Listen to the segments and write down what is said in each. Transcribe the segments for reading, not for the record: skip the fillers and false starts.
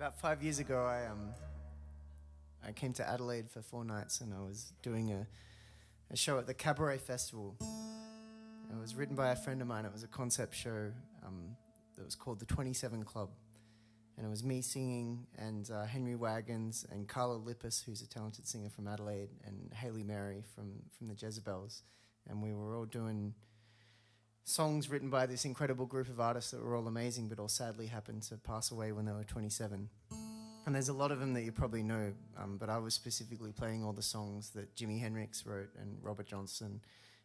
About 5 years ago, I came to Adelaide for 4 nights, and I was doing a show at the Cabaret Festival. It was written by a friend of mine. It was a concept show that was called the 27 Club. And it was me singing, and Henry Wagons, and Carla Lippis, who's a talented singer from Adelaide, and Hayley Mary from the Jezebels. And we were all doing songs written by this incredible group of artists that were all amazing, but all sadly happened to pass away when they were 27. And there's a lot of them that you probably know, but I was specifically playing all the songs that Jimi Hendrix wrote, and Robert Johnson,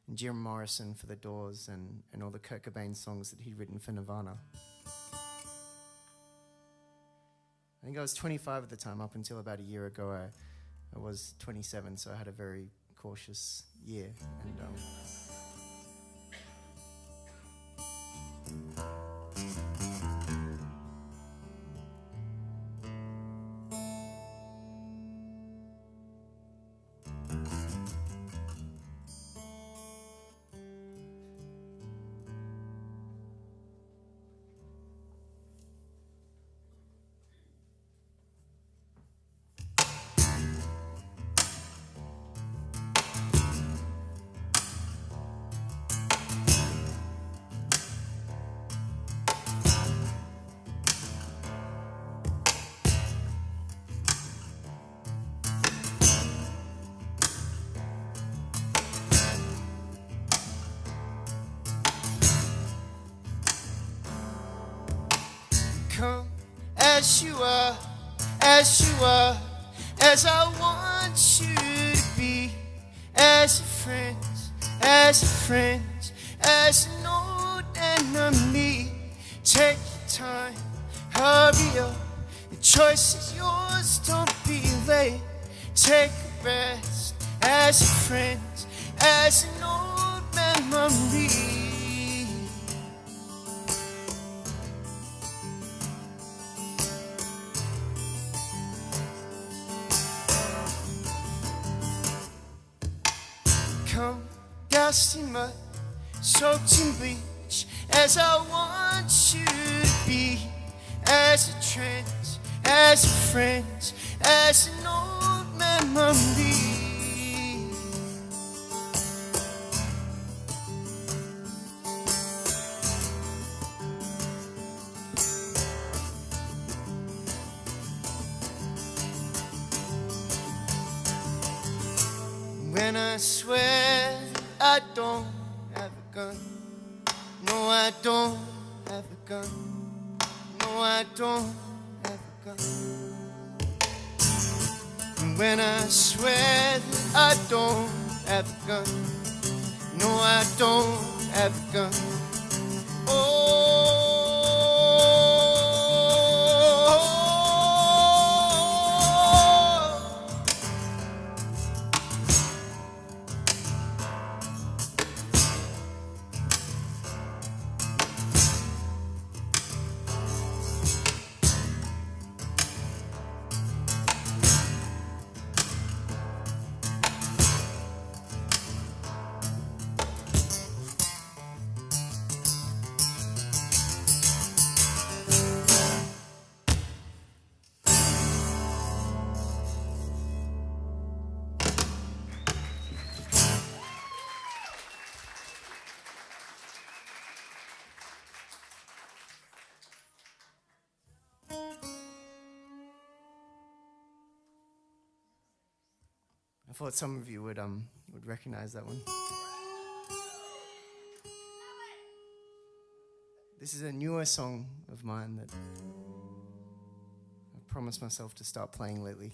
and Jim Morrison for The Doors, and all the Kurt Cobain songs that he'd written for Nirvana. I think I was 25 at the time. Up until about a year ago, I was 27, so I had a very cautious year. And come as you are, as I want you to be, as a friend, as an old enemy. Take your time, hurry up, the choice is yours, don't be late. Take a rest, as a friend, as an old memory. Come, dusty mud, soaked in bleach, as I want you to be, as a trend, as a friend, as an old memory. When I swear I don't have a gun, no I don't have a gun, no I don't have a gun. And when I swear that I don't have a gun, no I don't have a gun. Oh, I thought some of you would recognize that one. This is a newer song of mine that I've promised myself to start playing lately.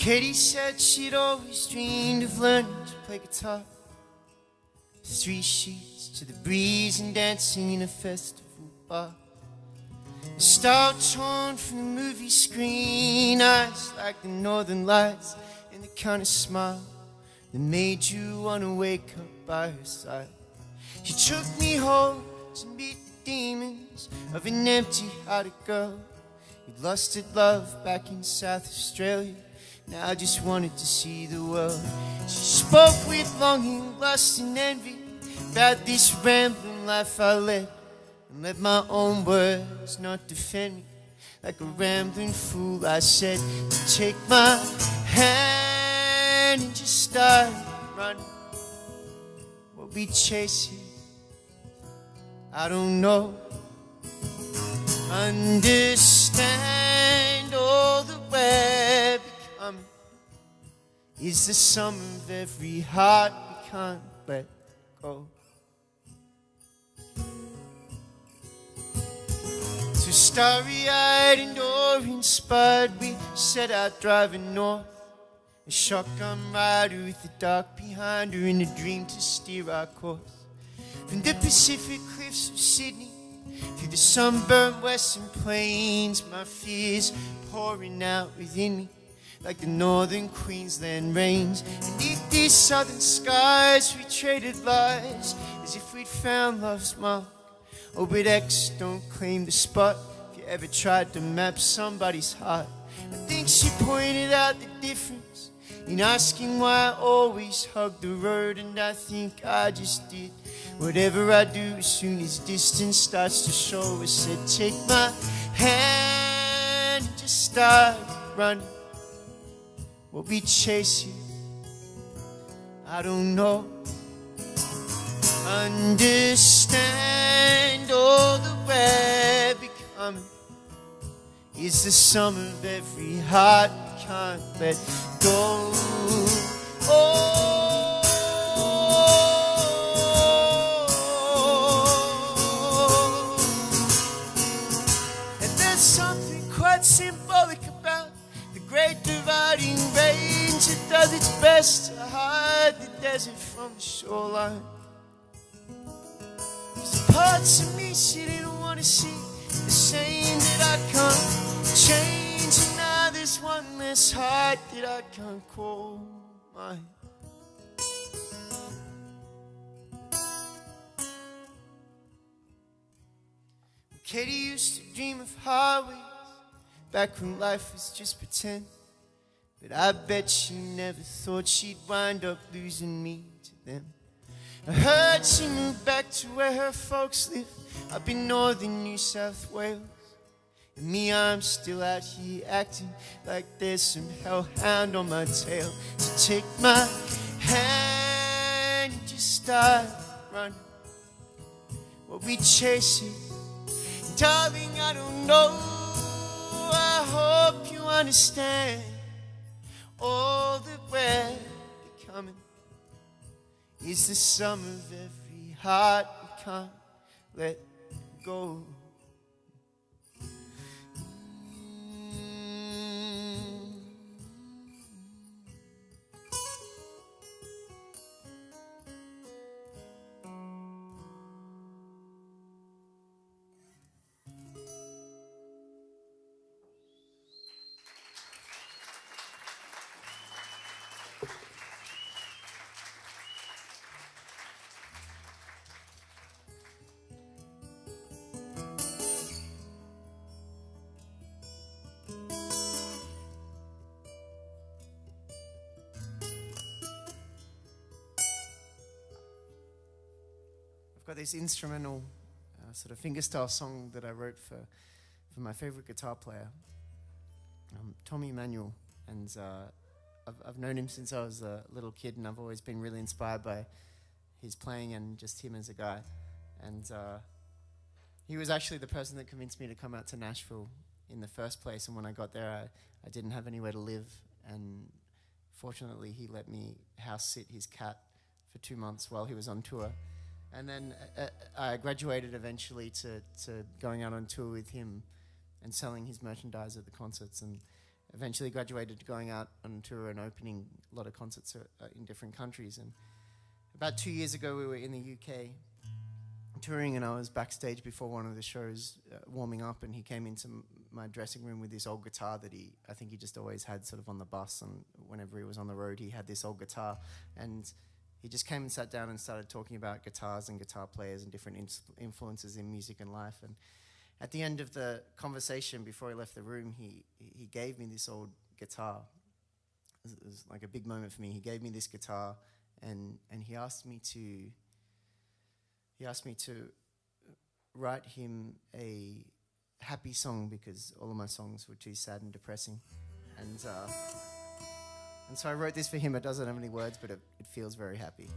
Katie said she'd always dreamed of learning to play guitar. 3 sheets to the breeze and dancing in a festival bar. A star torn from the movie screen, eyes like the northern lights, and the kind of smile that made you want to wake up by her side. She took me home to meet the demons of an empty-hearted girl who'd lost her love back in South Australia. Now I just wanted to see the world. She spoke with longing, lust and envy about this rambling life I led, and let my own words not defend me. Like a rambling fool I said, take my hand and just start running. We'll be chasing, I don't know. Understand all that we're becoming is the sum of every heart we can't let go. So starry-eyed and awe-inspired, we set out driving north. A shotgun rider with the dark behind her, in a dream to steer our course. From the Pacific cliffs of Sydney through the sunburnt western plains, my fears pouring out within me like the northern Queensland rains. And beneath these southern skies we traded lies as if we'd found love's mark. Oh, but X don't claim the spot if you ever tried to map somebody's heart. I think she pointed out the difference in asking why I always hug the road, and I think I just did whatever I do as soon as distance starts to show. I said, take my hand and just start running. We'll be chasing, I don't know. Understand all that we're becoming is the sum of every heart we can't let go. Oh, and there's something quite symbolic about the great dividing range. It does its best to hide the desert from the shoreline. There's parts of me she didn't want to see, the same that I can't change, and now there's one less heart that I can't call mine. Katie used to dream of highways back when life was just pretend, but I bet she never thought she'd wind up losing me to them. I heard she moved back to where her folks live up in northern New South Wales. And me, I'm still out here acting like there's some hellhound on my tail. So take my hand and just start running. We'll be chasing, darling, I don't know. I hope you understand all that we're becoming is the sum of every heart we can't let go. I've got this instrumental sort of fingerstyle song that I wrote for my favorite guitar player, Tommy Emmanuel, and I've known him since I was a little kid, and I've always been really inspired by his playing and just him as a guy. And he was actually the person that convinced me to come out to Nashville in the first place, and when I got there I didn't have anywhere to live, and fortunately he let me house sit his cat for 2 months while he was on tour. And then I graduated eventually to going out on tour with him and selling his merchandise at the concerts. And eventually graduated to going out on tour and opening a lot of concerts in different countries. And about 2 years ago, we were in the UK touring, and I was backstage before one of the shows warming up, and he came into my dressing room with this old guitar that I think he just always had sort of on the bus, and whenever he was on the road he had this old guitar, and he just came and sat down and started talking about guitars and guitar players and different influences in music and life. And at the end of the conversation, before he left the room, he gave me this old guitar. It was like a big moment for me. He gave me this guitar, and he asked me to write him a happy song because all of my songs were too sad and depressing. And so I wrote this for him. It doesn't have any words, but it feels very happy.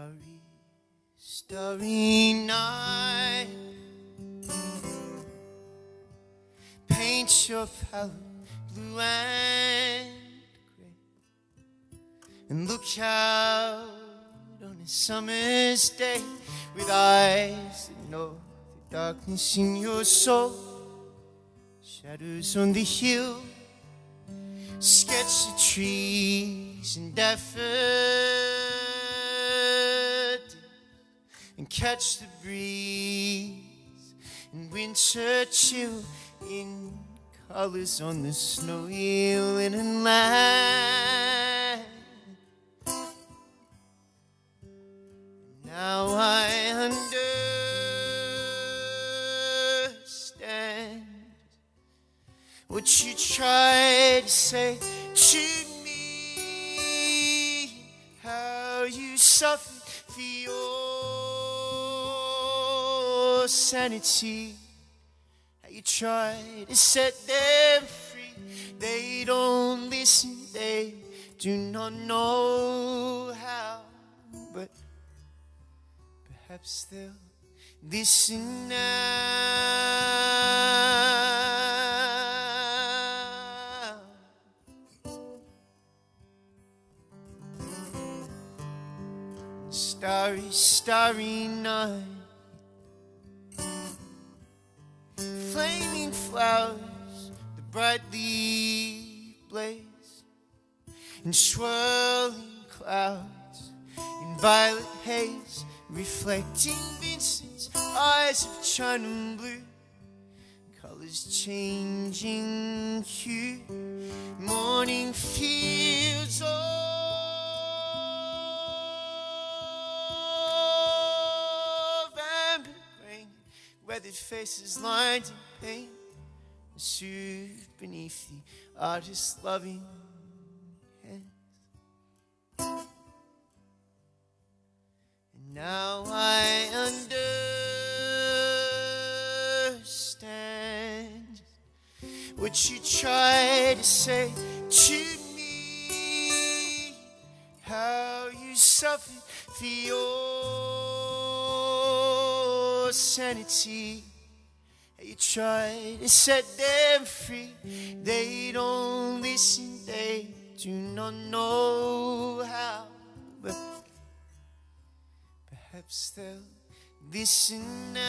Starry, starry night, paint your palette blue and grey, and look out on a summer's day with eyes that know the darkness in your soul. Shadows on the hill, sketch the trees and daffodils, and catch the breeze and winter chill in colors on the snowy linen land. Now I understand what you tried to say to me, how you suffered for your sanity, how you tried to set them free. They don't listen, they do not know how, but perhaps they'll listen now. Starry, starry night, flaming flowers that brightly blaze, and swirling clouds in violet haze, reflecting Vincent's eyes of china blue, colors changing hue, morning fields of amber grain, weathered faces lined in pain, soothed beneath the artist's loving hand. Now I understand what you tried to say to me, how you suffered for your sanity, how you tried to set them free. They don't listen, they do not know how, but perhaps they'll listen now,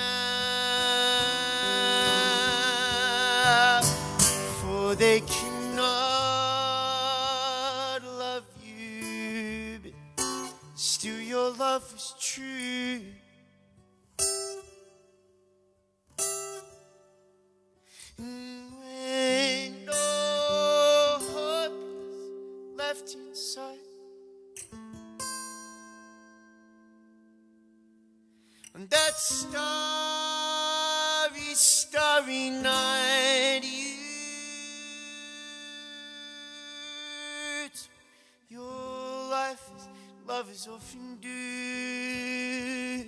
for they cannot love you, but still your love is true. And when no hope is left inside, on that starry, starry night, your life as lovers often do.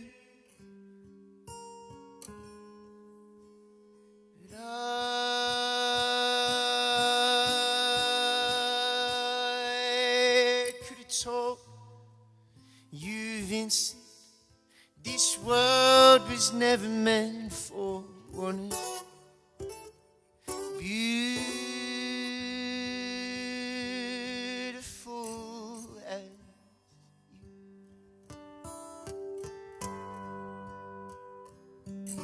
But I could have told you, Vincent, this world was never meant for one beautiful as you.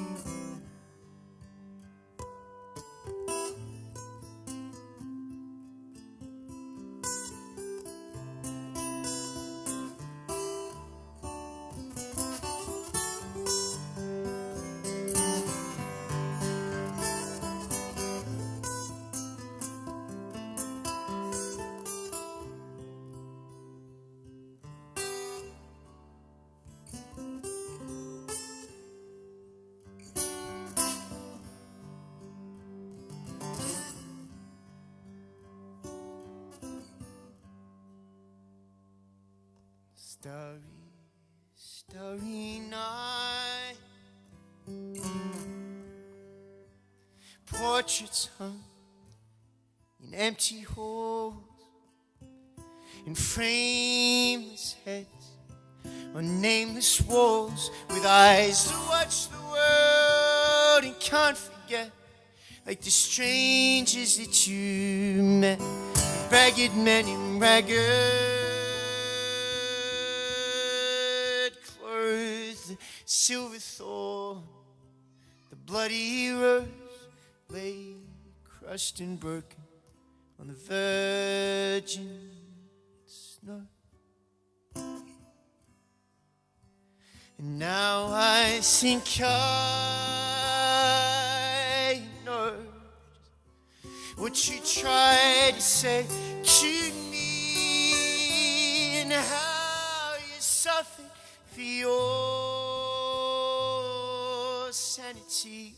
Starry, starry night, portraits hung in empty halls, and frameless heads on nameless walls with eyes to watch the world and can't forget, like the strangers that you met, the ragged men in ragged clothes, the silver thorn, the bloody rose lay crushed and broken on the virgin snow. And now I think I know what you tried to say to me, and how you suffered for your sanity.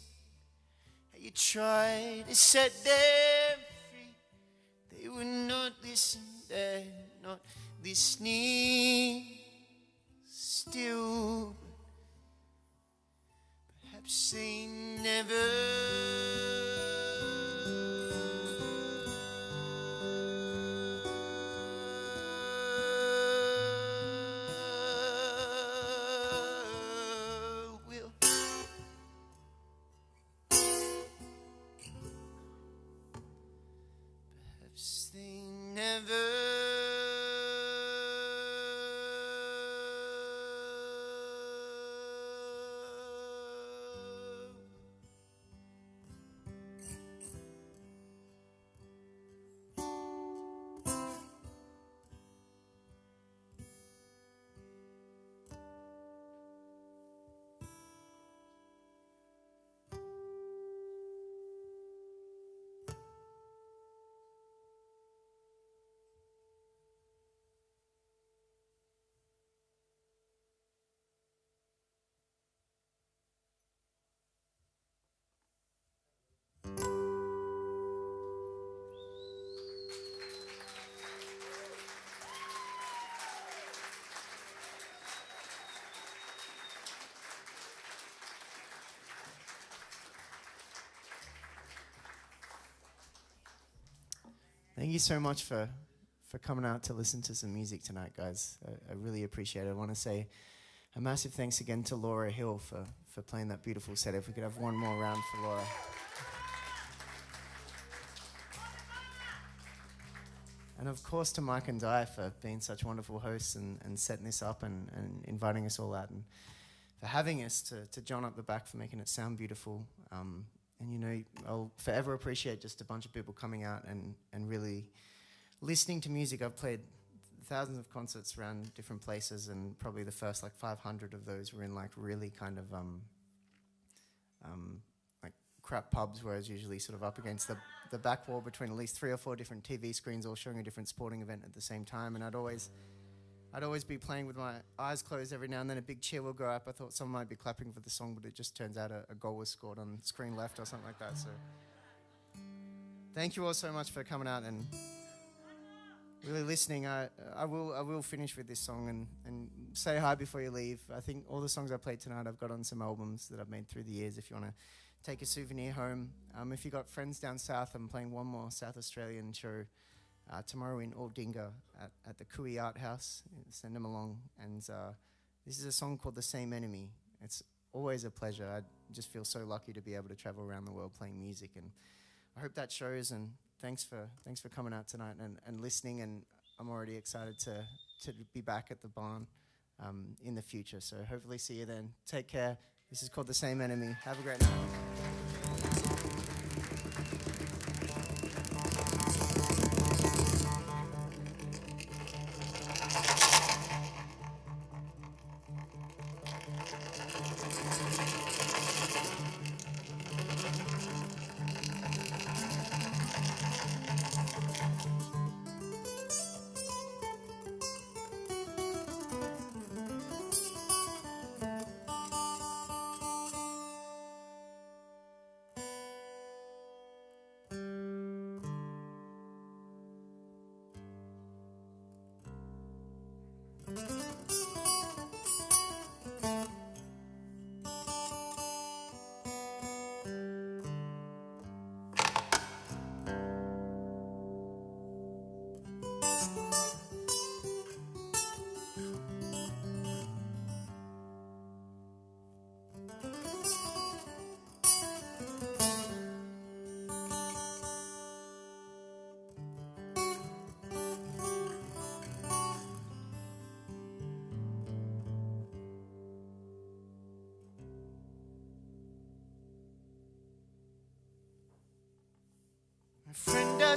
How you tried to set them free. They would not listen, they're not listening still. Perhaps they never will. Perhaps they never Thank you so much for coming out to listen to some music tonight, guys. I really appreciate it. I want to say a massive thanks again to Laura Hill for playing that beautiful set. If we could have one more round for Laura. And of course to Mike and Di for being such wonderful hosts and setting this up and inviting us all out, and for having us, to John up the back for making it sound beautiful. And, you know, I'll forever appreciate just a bunch of people coming out and really listening to music. I've played thousands of concerts around different places, and probably the first, 500 of those were in, really kind of, crap pubs, where I was usually sort of up against the back wall between at least 3 or 4 different TV screens all showing a different sporting event at the same time. And I'd always be playing with my eyes closed every now and then. A big cheer will go up. I thought someone might be clapping for the song, but it just turns out a goal was scored on screen left or something like that. So thank you all so much for coming out and really listening. I will finish with this song and say hi before you leave. I think all the songs I played tonight I've got on some albums that I've made through the years if you want to take a souvenir home. If you've got friends down south, I'm playing one more South Australian show tomorrow in Aldinga at the Kui Art House. Send them along. And this is a song called The Same Enemy. It's always a pleasure. I just feel so lucky to be able to travel around the world playing music, and I hope that shows. And thanks for coming out tonight and listening, and I'm already excited to be back at the barn in the future. So hopefully see you then. Take care. This is called The Same Enemy. Have a great night.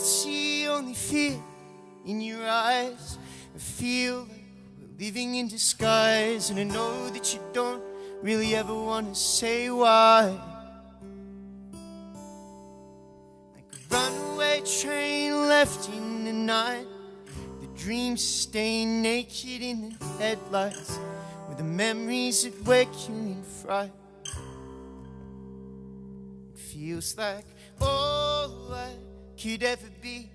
see only fear in your eyes. I feel like we're living in disguise, and I know that you don't really ever want to say why. Like a runaway train left in the night, the dreams stay naked in the headlights, with the memories that wake you in fright. It feels like all I could ever be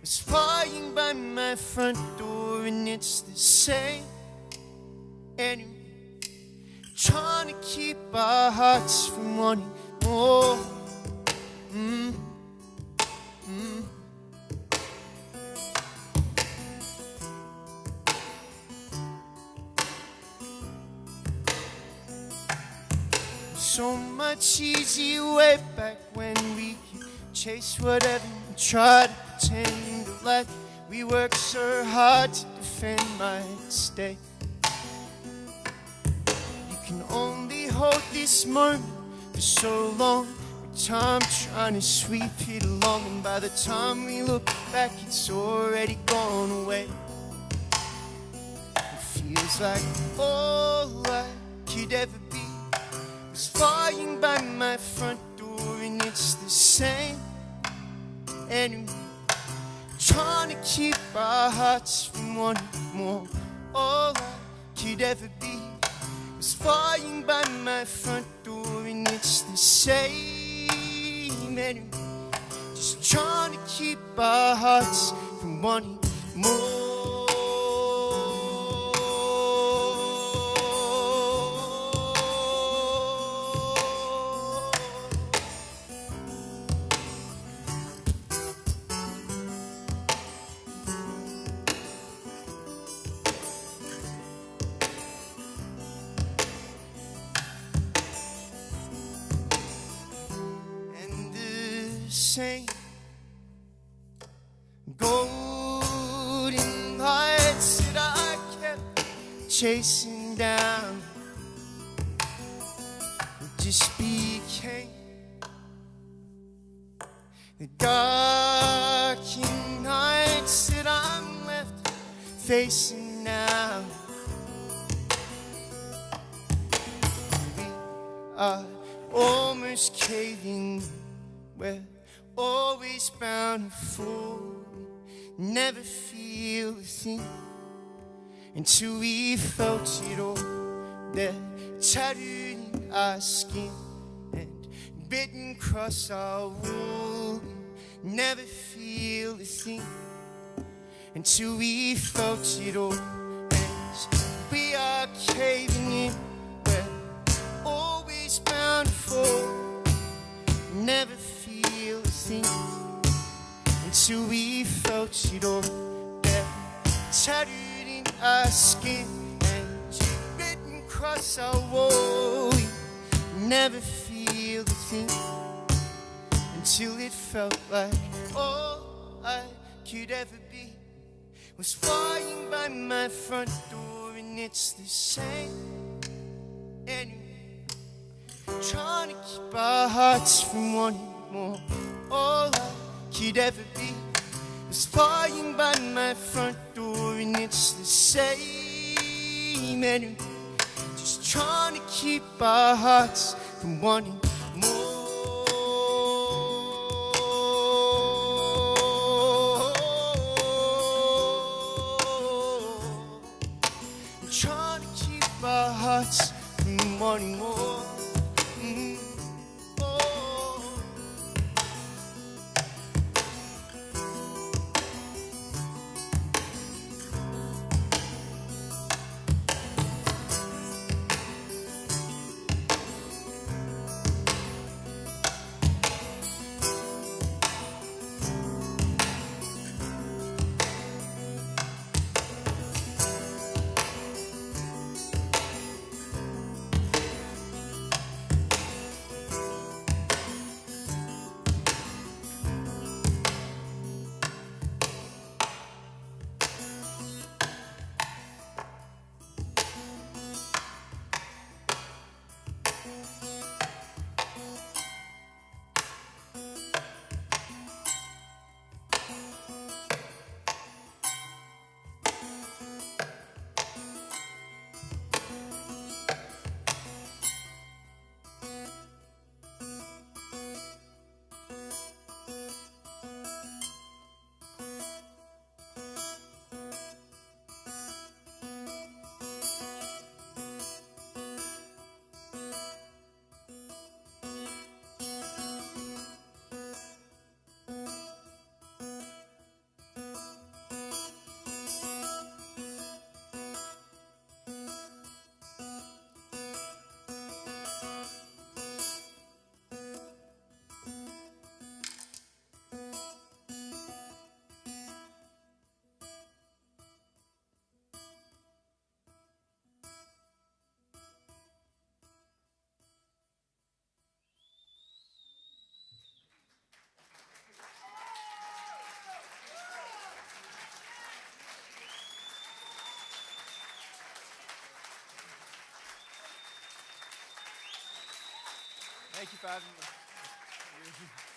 was flying by my front door, and it's the same enemy trying to keep our hearts from wanting more. So much easier way back when we could chase whatever and try to pretend like we worked so hard to defend my stay. You can only hold this moment for so long, with time trying to sweep it along, and by the time we look back, it's already gone away. It feels like all I could ever be was flying by my front door, and it's the same enemy trying to keep our hearts from wanting more. All I could ever be was flying by my front door, and it's the same enemy just trying to keep our hearts from wanting more. Same golden lights that I kept chasing down just became the darkened nights that I'm left facing now. We are almost caving, we're always bound to fall, never feel a thing until we felt it all. They're tattooed in our skin and bitten across our wool. Never feel a thing until we felt it all. As we are caving in, we're always bound to fall, never feel a thing until we felt it all. They're tattooed in our skin and written across our wall. We never feel the thing until it felt like all I could ever be was flying by my front door, and it's the same enemy trying to keep our hearts from wanting more. All I could ever be was flying by my front door, and it's the same enemy just trying to keep our hearts from wanting more. Trying to keep our hearts from wanting more. Thank you for having me.